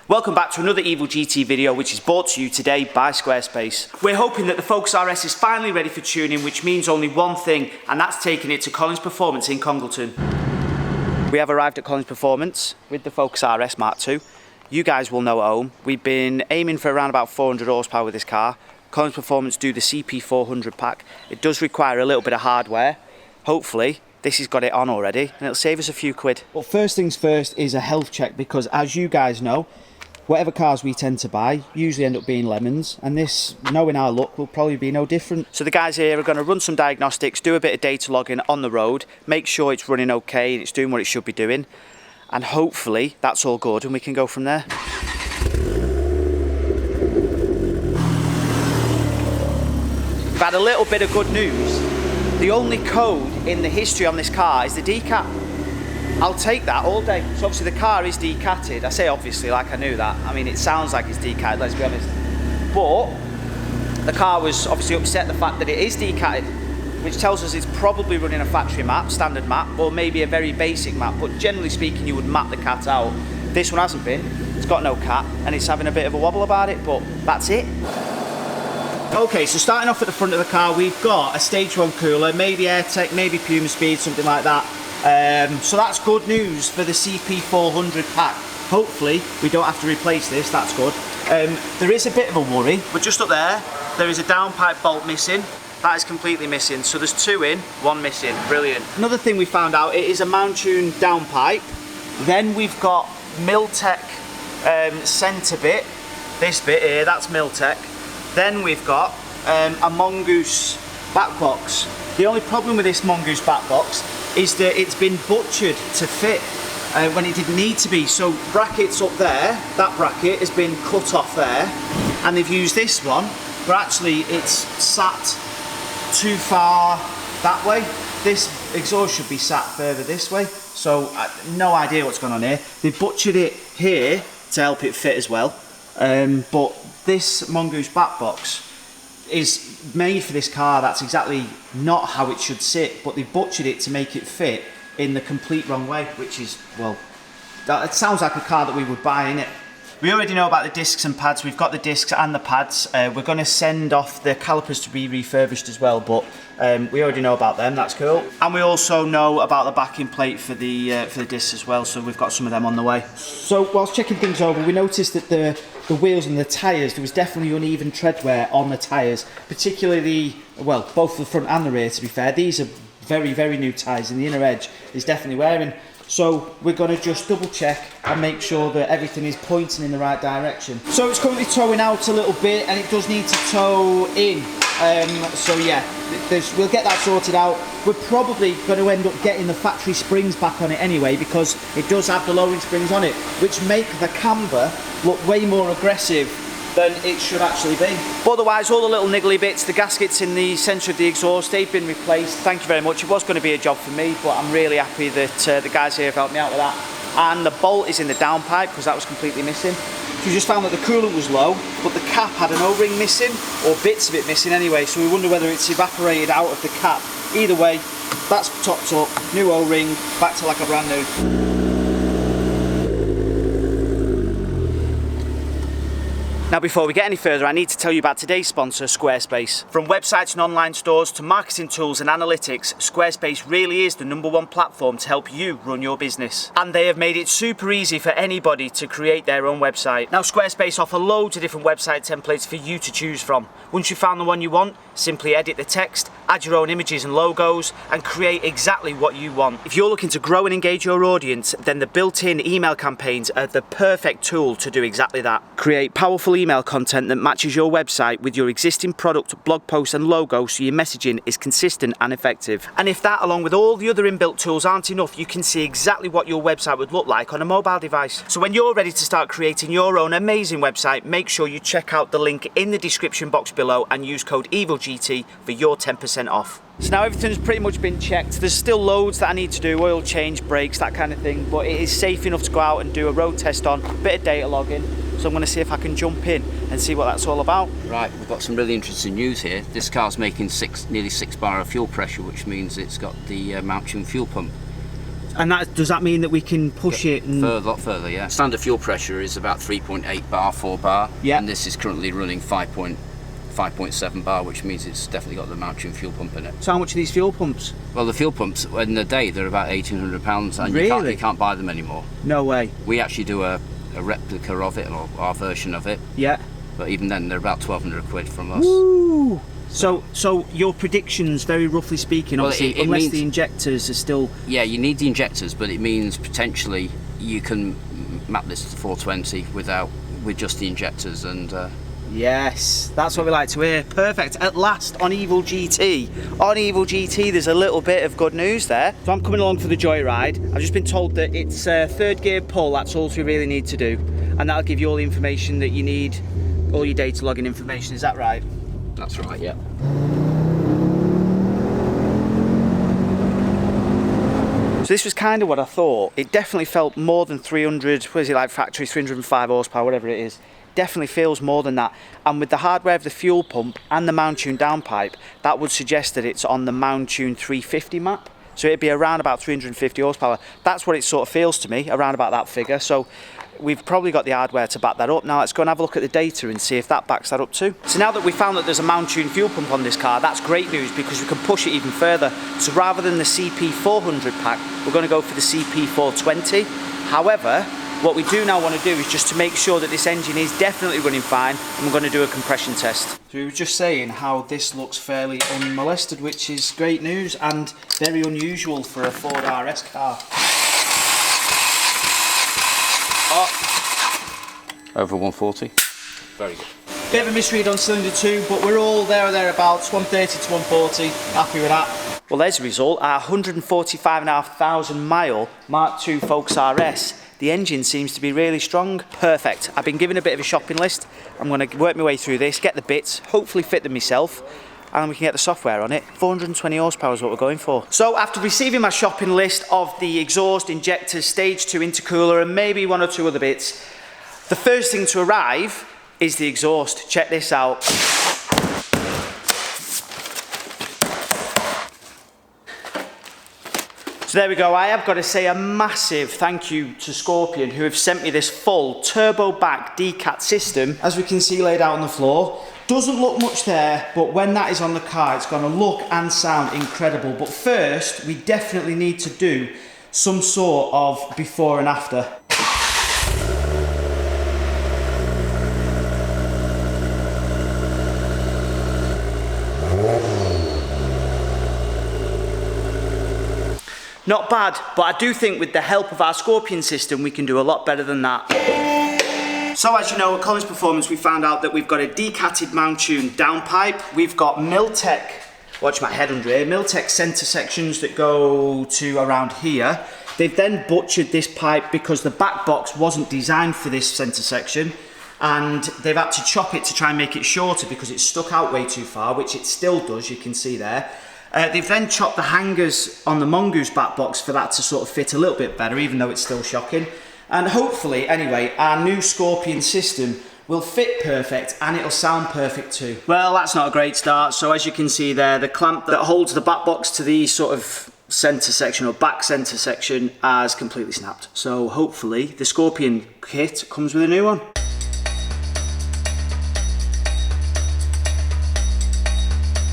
Welcome back to another Evil GT video, which is brought to you today by Squarespace. We're hoping that the Focus RS is finally ready for tuning, which means only one thing, and that's taking it to Collins Performance in Congleton. We have arrived at Collins Performance with the Focus RS Mark II. You guys will know at home, we've been aiming for around about 400 horsepower with this car. Collins Performance do the CP400 pack. It does require a little bit of hardware. Hopefully, this has got it on already, and it'll save us a few quid. But first things first is a health check, because as you guys know, whatever cars we tend to buy usually end up being lemons, and this, knowing our luck, will probably be no different. So the guys here are going to run some diagnostics, do a bit of data logging on the road, make sure it's running okay and it's doing what it should be doing, and hopefully that's all good and we can go from there. We've had a little bit of good news. The only code in the history on this car is the decat. I'll take that all day. So obviously the car is decatted. I say obviously like I knew that. I mean, it sounds like it's decatted, let's be honest. But the car was obviously upset the fact that it is decatted, which tells us it's probably running a factory map, standard map, or maybe a very basic map. But generally speaking, you would map the cat out. This one hasn't been. It's got no cat, and it's having a bit of a wobble about it, but that's it. Okay, so starting off at the front of the car, we've got a stage 1 cooler, maybe AirTech, maybe Puma Speed, something like that. So that's good news for the CP400 pack. Hopefully we don't have to replace this, that's good. There is a bit of a worry, but just up there is a downpipe bolt missing. That is completely missing, so there's 2 in, 1 missing, brilliant. Another thing we found out, it is a Mountune downpipe. Then we've got Miltech centre bit, this bit here, that's Miltech. Then we've got a Mongoose back box. The only problem with this Mongoose back box is that it's been butchered to fit when it didn't need to be. So brackets up there, that bracket has been cut off there, and they've used this one, but actually it's sat too far that way. This exhaust should be sat further this way, so no idea what's going on here. They've butchered it here to help it fit as well, but this Mongoose back box is made for this car. That's exactly not how it should sit, but they butchered it to make it fit in the complete wrong way, which is, well, it sounds like a car that we would buy, innit? We already know about the discs and pads. We've got the discs and the pads. We're going to send off the calipers to be refurbished as well, but we already know about them, that's cool. And we also know about the backing plate for the discs as well, so we've got some of them on the way. So whilst checking things over, we noticed that the wheels and the tyres, there was definitely uneven tread wear on the tyres, particularly, well, both the front and the rear, to be fair. These are very, very new tyres, and the inner edge is definitely wearing. So we're going to just double check and make sure that everything is pointing in the right direction. So it's currently towing out a little bit, and it does need to tow in. So yeah, we'll get that sorted out. We're probably going to end up getting the factory springs back on it anyway, because it does have the lowering springs on it, which make the camber look way more aggressive than it should actually be. But otherwise, all the little niggly bits, the gaskets in the centre of the exhaust, they've been replaced. Thank you very much. It was going to be a job for me, but I'm really happy that the guys here have helped me out with that. And the bolt is in the downpipe, because that was completely missing. So we just found that the coolant was low, but the cap had an O-ring missing, or bits of it missing anyway, so we wonder whether it's evaporated out of the cap. Either way, that's topped up, new O-ring, back to like a brand new. Now before we get any further, I need to tell you about today's sponsor, Squarespace. From websites and online stores to marketing tools and analytics, Squarespace really is the #1 platform to help you run your business. And they have made it super easy for anybody to create their own website. Now Squarespace offer loads of different website templates for you to choose from. Once you've found the one you want, simply edit the text, add your own images and logos, and create exactly what you want. If you're looking to grow and engage your audience, then the built-in email campaigns are the perfect tool to do exactly that. Create powerful email content that matches your website with your existing product, blog posts and logo, so your messaging is consistent and effective. And if that, along with all the other inbuilt tools, aren't enough, you can see exactly what your website would look like on a mobile device. So when you're ready to start creating your own amazing website, make sure you check out the link in the description box below and use code EvilGT for your 10% off. So now everything's pretty much been checked. There's still loads that I need to do, oil change, brakes, that kind of thing, but it is safe enough to go out and do a road test on, a bit of data logging. So I'm going to see if I can jump in and see what that's all about. Right, we've got some really interesting news here. This car's making nearly 6 bar of fuel pressure, which means it's got the Mountune fuel pump And does that mean that we can push it and... A lot further, yeah. Standard fuel pressure is about 3.8 bar, 4 bar. Yeah. And this is currently running 5.7 bar, which means it's definitely got the mount-tuned fuel pump in it. So how much are these fuel pumps? Well, the fuel pumps, in the day, they're about £1,800, and Really? you can't buy them anymore. No way. We actually do a replica of it, or our version of it. Yeah. But even then, they're about 1,200 quid from us. Woo! So your predictions, very roughly speaking, Well, obviously, it unless means, the injectors are still... Yeah, you need the injectors, but it means potentially you can map this to 420 with just the injectors and... Yes, that's what we like to hear. Perfect. At last, on Evil GT. On Evil GT, there's a little bit of good news there. So I'm coming along for the joyride. I've just been told that it's third gear pull. That's all we really need to do. And that'll give you all the information that you need, all your data logging information. Is that right? That's right, yeah. So this was kind of what I thought. It definitely felt more than 300, what is it, like factory, 305 horsepower, whatever it is. Definitely feels more than that. And with the hardware of the fuel pump and the mount-tuned downpipe, that would suggest that it's on the mount-tuned 350 map. So it'd be around about 350 horsepower. That's what it sort of feels to me, around about that figure. So we've probably got the hardware to back that up. Now let's go and have a look at the data and see if that backs that up too. So now that we found that there's a mount-tuned fuel pump on this car, that's great news because we can push it even further. So rather than the CP400 pack, we're going to go for the CP420. However, what we do now want to do is just to make sure that this engine is definitely running fine, and we're going to do a compression test. So we were just saying how this looks fairly unmolested, which is great news and very unusual for a Ford RS car. Over 140. Very good. Bit of a misread on cylinder 2, but we're all there or thereabouts, 130 to 140, happy with that. Well, there's the result, our 145,500 mile Mark II Focus RS. The engine seems to be really strong. Perfect. I've been given a bit of a shopping list. I'm going to work my way through this, get the bits, hopefully fit them myself, and we can get the software on it. 420 horsepower is what we're going for. So after receiving my shopping list of the exhaust, injectors, stage 2 intercooler, and maybe one or two other bits, the first thing to arrive is the exhaust. Check this out. So there we go. I have got to say a massive thank you to Scorpion, who have sent me this full turbo back decat system, as we can see laid out on the floor. Doesn't look much there, but when that is on the car, it's going to look and sound incredible. But first, we definitely need to do some sort of before and after. Not bad, but I do think with the help of our Scorpion system, we can do a lot better than that. So as you know, at Collins Performance, we found out that we've got a decatted mount-tuned downpipe. We've got Miltech, watch my head under here, Miltech centre sections that go to around here. They've then butchered this pipe because the back box wasn't designed for this centre section, and they've had to chop it to try and make it shorter because it's stuck out way too far, which it still does, you can see there. They've then chopped the hangers on the Mongoose back box for that to sort of fit a little bit better, even though it's still shocking. And hopefully, anyway, our new Scorpion system will fit perfect and it'll sound perfect too. Well, that's not a great start. So as you can see there, the clamp that holds the back box to the sort of centre section or back centre section has completely snapped. So hopefully the Scorpion kit comes with a new one.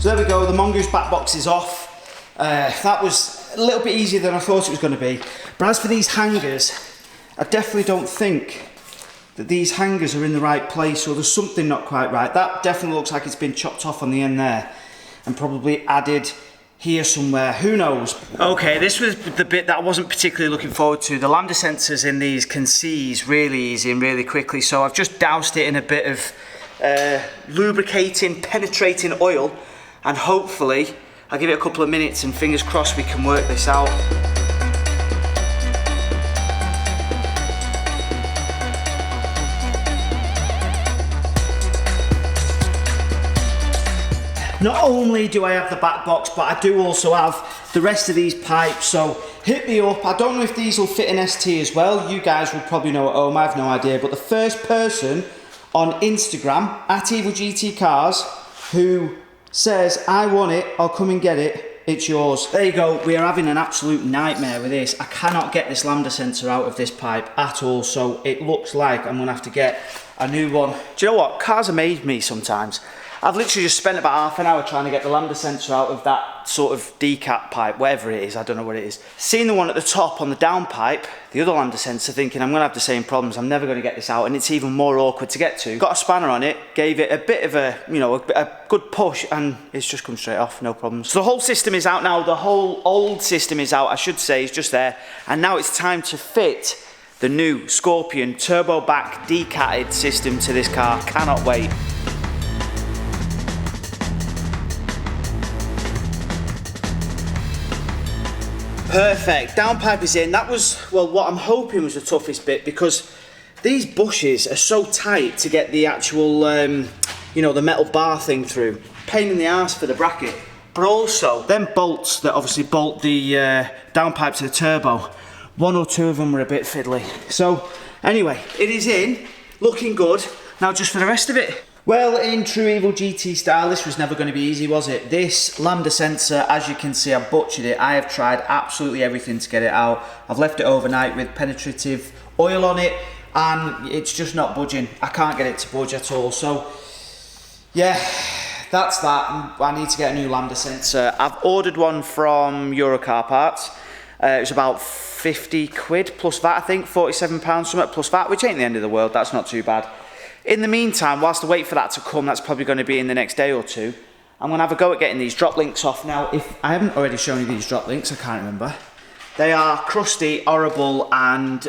So there we go, the Mongoose back box is off. That was a little bit easier than I thought it was going to be. But as for these hangers, I definitely don't think that these hangers are in the right place, or there's something not quite right. That definitely looks like it's been chopped off on the end there and probably added here somewhere, who knows. Okay, this was the bit that I wasn't particularly looking forward to. The lambda sensors in these can seize really easy and really quickly, so I've just doused it in a bit of lubricating, penetrating oil, and hopefully I'll give it a couple of minutes and fingers crossed we can work this out. Not only do I have the back box, but I do also have the rest of these pipes, so hit me up. I don't know if these will fit in ST as well. You guys will probably know at home, I have no idea, but the first person on Instagram, @EvilGTCars, who says, I want it, I'll come and get it, it's yours. There you go, we are having an absolute nightmare with this. I cannot get this lambda sensor out of this pipe at all, so it looks like I'm gonna have to get a new one. Do you know what, cars amaze me sometimes. I've literally just spent about half an hour trying to get the lambda sensor out of that sort of decap pipe, whatever it is, I don't know what it is. Seen the one at the top on the down pipe, the other lambda sensor, thinking I'm gonna have the same problems, I'm never gonna get this out, and it's even more awkward to get to. Got a spanner on it, gave it a bit of a, you know, a good push, and it's just come straight off, no problems. So the whole system is out now, the whole old system is out, I should say, it's just there, and now it's time to fit the new Scorpion turbo back decatted system to this car. Cannot wait. Perfect, downpipe is in. That was, well, what I'm hoping was the toughest bit, because these bushes are so tight to get the actual, you know, the metal bar thing through. Pain in the arse for the bracket. But also, them bolts that obviously bolt the downpipe to the turbo, one or two of them were a bit fiddly. So, anyway, it is in, looking good. Now just for the rest of it. Well, in true Evil GT style, this was never going to be easy, was it? This lambda sensor, as you can see, I butchered it. I have tried absolutely everything to get it out. I've left it overnight with penetrative oil on it, and it's just not budging. I can't get it to budge at all. So, yeah, that's that. I need to get a new lambda sensor. I've ordered one from Eurocar Parts. It was about 50 quid plus VAT, I think, £47 something plus VAT, which ain't the end of the world. That's not too bad. In the meantime, whilst I wait for that to come, that's probably going to be in the next day or two, I'm going to have a go at getting these drop links off. Now, if I haven't already shown you these drop links, I can't remember. They are crusty, horrible, and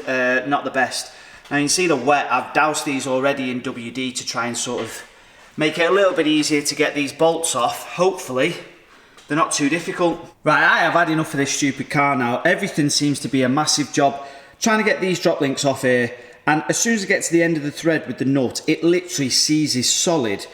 not the best. Now, you can see the wet. I've doused these already in WD to try and sort of make it a little bit easier to get these bolts off. Hopefully, they're not too difficult. Right, I have had enough of this stupid car now. Everything seems to be a massive job trying to get these drop links off here. And as soon as it gets to the end of the thread with the nut, it literally seizes solid.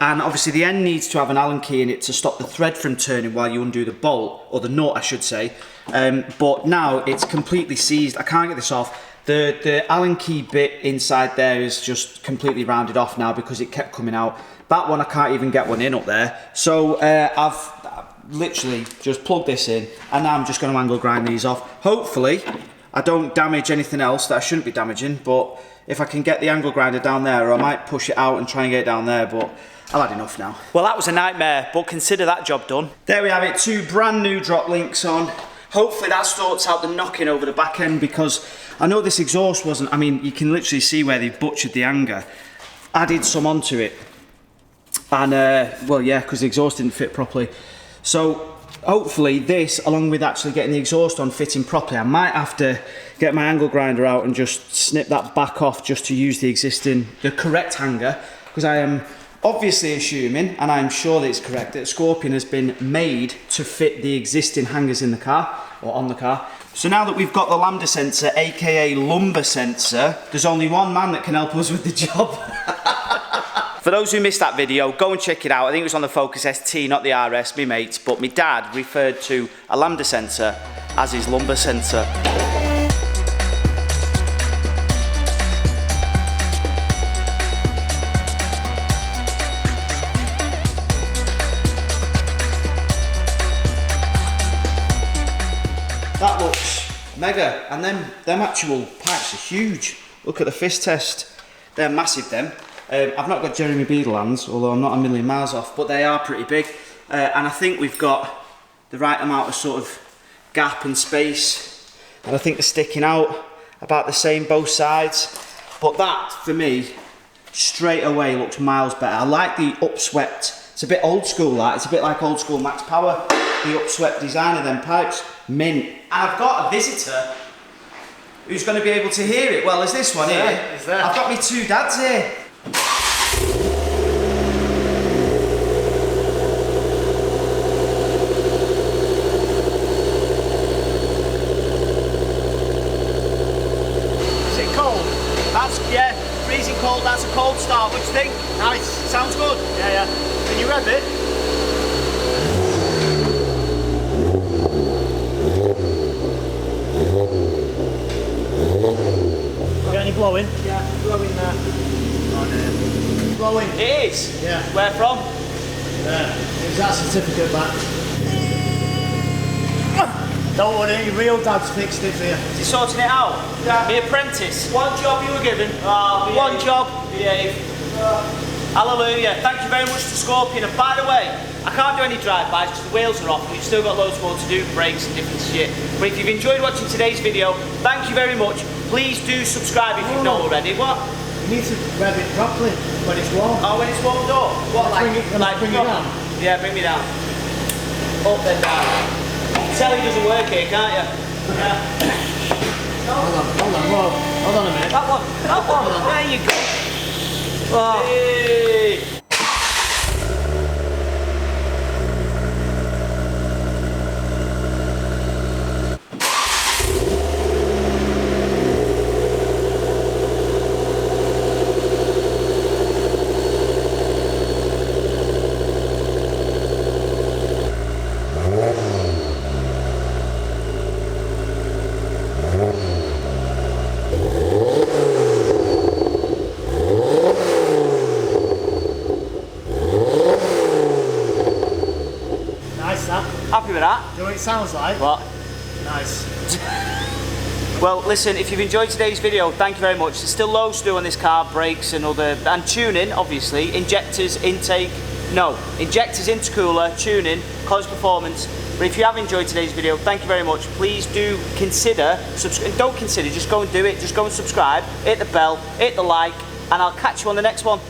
And obviously the end needs to have an Allen key in it to stop the thread from turning while you undo the bolt, or the nut I should say. But now it's completely seized, I can't get this off. The Allen key bit inside there is just completely rounded off now because it kept coming out. That one I can't even get one in up there. So I've literally just plugged this in, and now I'm just going to angle grind these off. Hopefully I don't damage anything else that I shouldn't be damaging, but if I can get the angle grinder down there, or I might push it out and try and get it down there, but I've had enough now. Well, that was a nightmare, but consider that job done. There we have it, 2 brand new drop links on. Hopefully that sorts out the knocking over the back end, because I know this exhaust wasn't, I mean, you can literally see where they've butchered the anger. Added some onto it, and well, yeah, because the exhaust didn't fit properly. So hopefully this, along with actually getting the exhaust on fitting properly, I might have to get my angle grinder out and just snip that back off just to use the correct hanger, because I am obviously assuming, and I'm sure that it's correct, that Scorpion has been made to fit the existing hangers in the car, or on the car. So now that we've got the lambda sensor, aka lumbar sensor, there's only one man that can help us with the job. For those who missed that video, go and check it out. I think it was on the Focus ST, not the RS, me mates, but my dad referred to a lambda sensor as his lumbar sensor. That looks mega, and them actual pipes are huge. Look at the fist test. They're massive, them. I've not got Jeremy Beadle hands, although I'm not a million miles off, but they are pretty big. And I think we've got the right amount of sort of gap and space. And I think they're sticking out about the same both sides. But that, for me, straight away looks miles better. I like the upswept, it's a bit old school that, it's a bit like old school Max Power. The upswept design of them pipes, mint. And I've got a visitor who's going to be able to hear it. Well, there's this one here. I've got me 2 dads here. Is it cold? That's, yeah, freezing cold. That's a cold start. What do you think? Nice. Sounds good. Yeah, yeah. Can you rev it? Got any blowing? Yeah, blowing there. Blowing? It is? Yeah. Where from? Is that certificate back? Don't worry, your real dad's fixed it for you. Is he sorting it out? Yeah. The apprentice. One job you were given. One job. Behave. Hallelujah. Thank you very much to Scorpion. And by the way, I can't do any drive-bys because the wheels are off. We've still got loads more to do, brakes and different shit. But if you've enjoyed watching today's video, thank you very much. Please do subscribe if you've not already. What? You need to rev it properly when it's warm. Oh, when it's warmed up. What, Bring it down. Yeah, bring me down. Up then down. You can tell he doesn't work here, can't you? Yeah. Hold on, whoa. Hold on a minute. That one. There you go. Oh. Hey. Nice, that. Happy with that? Do you know what it sounds like? What? Nice. Well, listen, if you've enjoyed today's video, thank you very much. There's still loads to do on this car, brakes and tuning, obviously, injectors, intake, injectors, intercooler, tuning, cause performance. But if you have enjoyed today's video, thank you very much. Please do consider, don't consider, just go and do it. Just go and subscribe, hit the bell, hit the like, and I'll catch you on the next one.